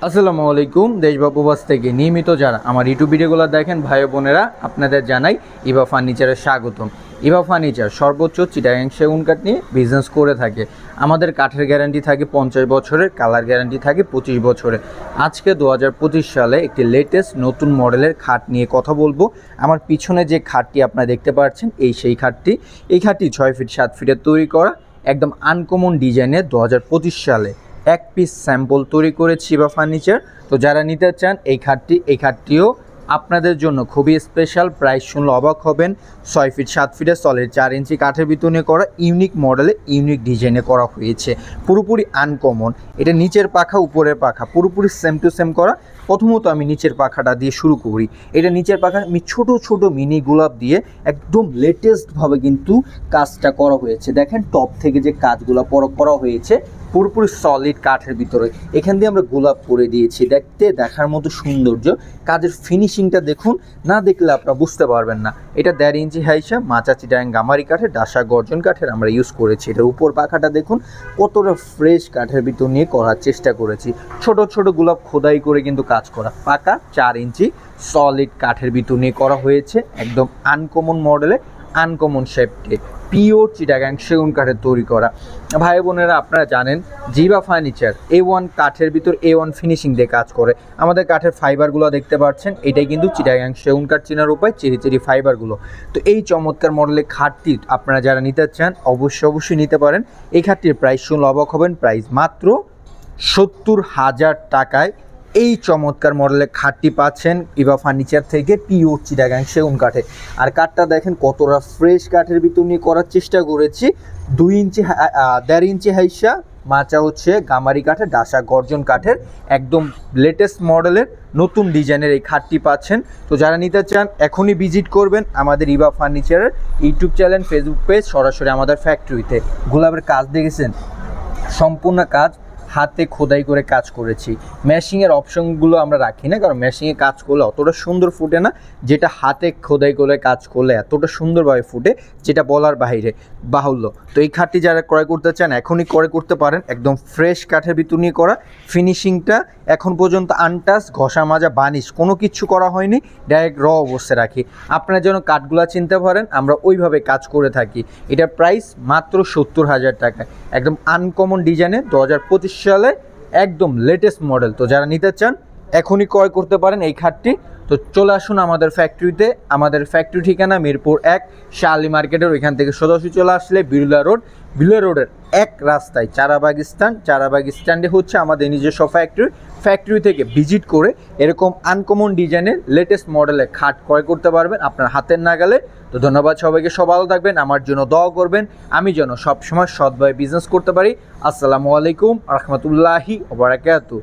আসসালামু আলাইকুম। দেশ বা প্রবাস থেকে নিয়মিত যারা আমার ইউটিউব ভিডিওগুলো দেখেন ভাই বোনেরা, আপনাদের জানাই ইভা ফার্নিচারের স্বাগতম। ইভা ফার্নিচার সর্বোচ্চ চিটাগাং সেগুন কাঠ নিয়ে বিজনেস করে থাকে। আমাদের কাঠের গ্যারান্টি থাকে 50 বছরের, কালার গ্যারান্টি থাকে 25 বছরের। আজকে 2025 সালে একটি লেটেস্ট নতুন মডেলের খাট নিয়ে কথা বলবো। আমার পিছনে যে খাটটি আপনারা দেখতে পাচ্ছেন সেই খাটটি। এই খাটটি 6 ফিট 7 ফিটের তৈরি করা, একদম আনকমন ডিজাইনের 2025 সালে এক পিস স্যাম্পল তৈরি করেছি ইভা ফার্নিচার। তো যারা নিতে চান এই খাটটিও আপনাদের জন্য খুবই স্পেশাল। প্রাইস শুনলে অবাক হবেন। 6 ফিট 7 ফিটের সলিড 4 ইঞ্চি কাঠের ভিতরে করা, ইউনিক মডেলে ইউনিক ডিজাইনে করা হয়েছে, পুরোপুরি আনকমন। এটা নিচের পাখা উপরের পাখা পুরোপুরি সেম টু সেম করা। প্রথমত আমি নিচের পাখাটা দিয়ে শুরু করি। এটা নিচের পাখা আমি ছোট ছোট মিনি গোলাপ দিয়ে একদম লেটেস্টভাবে কিন্তু কাজটা করা হয়েছে। দেখেন টপ থেকে যে কাজগুলো করা হয়েছে পুরোপুরি সলিড কাঠের ভিতরে। এখান দিয়ে আমরা গোলাপ করে দিয়েছি, দেখার মতো সৌন্দর্য। কাজের ফিনিশিংটা দেখুন, না দেখলে আপনারা বুঝতে পারবেন না। এটা 1.5 ইঞ্চি হাইসা মাচা চিটাগাং গামারি কাঠের, ডাসা গর্জন কাঠের আমরা ইউজ করেছি। এটার উপর পাখাটা দেখুন কতটা ফ্রেশ কাঠের ভিতর নিয়ে করার চেষ্টা করেছি। ছোট ছোট গোলাপ খোদাই করে কিন্তু কাজ করা। পাকা 4 ইঞ্চি সলিড কাঠের ভিতর নিয়ে করা হয়েছে, একদম আনকমন মডেলে, আনকমন শেপটে, পিওর চিটাগাং সেগুন কাঠের তৈরি করা। ভাই বোনেরা আপনারা জানেন ইভা ফার্নিচার A1 কাঠের ভিতর A1 ফিনিশিং দিয়ে কাজ করে। আমাদের কাঠের ফাইবারগুলো দেখতে পাচ্ছেন, এটাই কিন্তু চিটাগাং সেগুন কাঠ চেনার উপায়, চেরি ফাইবারগুলো। তো এই চমৎকার মডেলের খাটটি আপনারা যারা নিতে চান অবশ্যই নিতে পারেন। এই খাটটির প্রাইস শুনলে অবাক হবেন, প্রাইস মাত্র 70,000 টাকায় এই চমৎকার মডেলের খাটটি পাচ্ছেন ইভা ফার্নিচার থেকে, পিওর চিটাগাং সেগুন কাঠে। আর কাঠটা দেখেন কতটা ফ্রেশ কাঠের ভিতর নিয়ে করার চেষ্টা করেছি। 1.5 ইঞ্চি হাইসা মাচা হচ্ছে গামারি কাঠের, ডাসা গর্জন কাঠের, একদম লেটেস্ট মডেলের নতুন ডিজাইনের এই খাটটি পাচ্ছেন। তো যারা নিতে চান এখনই ভিজিট করবেন আমাদের ইভা ফার্নিচারের ইউটিউব চ্যানেল, ফেসবুক পেজ, সরাসরি আমাদের ফ্যাক্টরিতে। গোলাপের কাজ দেখেছেন, সম্পূর্ণ কাজ হাতে খোদাই করে কাজ করেছি। ম্যাশিংয়ের অপশনগুলো আমরা রাখি না, কারণ ম্যাশিংয়ে কাজ করলে অতটা সুন্দর ফুটে না, যেটা হাতে খোদাই করে কাজ করলে এতটা সুন্দরভাবে ফুটে, যেটা বলার বাইরে বাহুল্য। তো এই খাটটি যারা ক্রয় করতে চান এখনই ক্রয় করতে পারেন। একদম ফ্রেশ কাঠের ভিতর নিয়ে করা, ফিনিশিংটা এখন পর্যন্ত আনটাচ, ঘষা মাজা বানিশ কোনো কিছু করা হয়নি, ডাইরেক্ট অবস্থায় রাখি। আপনারা যেন কাঠগুলো চিনতে পারেন, আমরা ওইভাবে কাজ করে থাকি। এটার প্রাইস মাত্র 70,000 টাকায়, একদম আনকমন ডিজাইনে 2025 সালে একদম লেটেস্ট মডেল। তো যারা নিতে চান এখনই ক্রয় করতে পারেন এই খাটটি। তো চলে আসুন আমাদের ফ্যাক্টরিতে। আমাদের ফ্যাক্টরি ঠিকানা মিরপুর 1 শালি মার্কেটের ওইখান থেকে সোজাসুজি চলে আসলে বিরুলা রোডের এক রাস্তায় চারাবাগ স্ট্যান্ডে হচ্ছে আমাদের নিজস্ব ফ্যাক্টরি থেকে ভিজিট করে এরকম আনকমন ডিজাইনের লেটেস্ট মডেলের খাট ক্রয় করতে পারবেন আপনার হাতের নাগালে। তো ধন্যবাদ সবাইকে, সব ভালো থাকবেন, আমার জন্য দোয়া করবেন, আমি যেন সবসময় সৎভাবে বিজনেস করতে পারি। আসসালামু আলাইকুম রহমতুল্লাহি ওয়া বারাকাতুহু।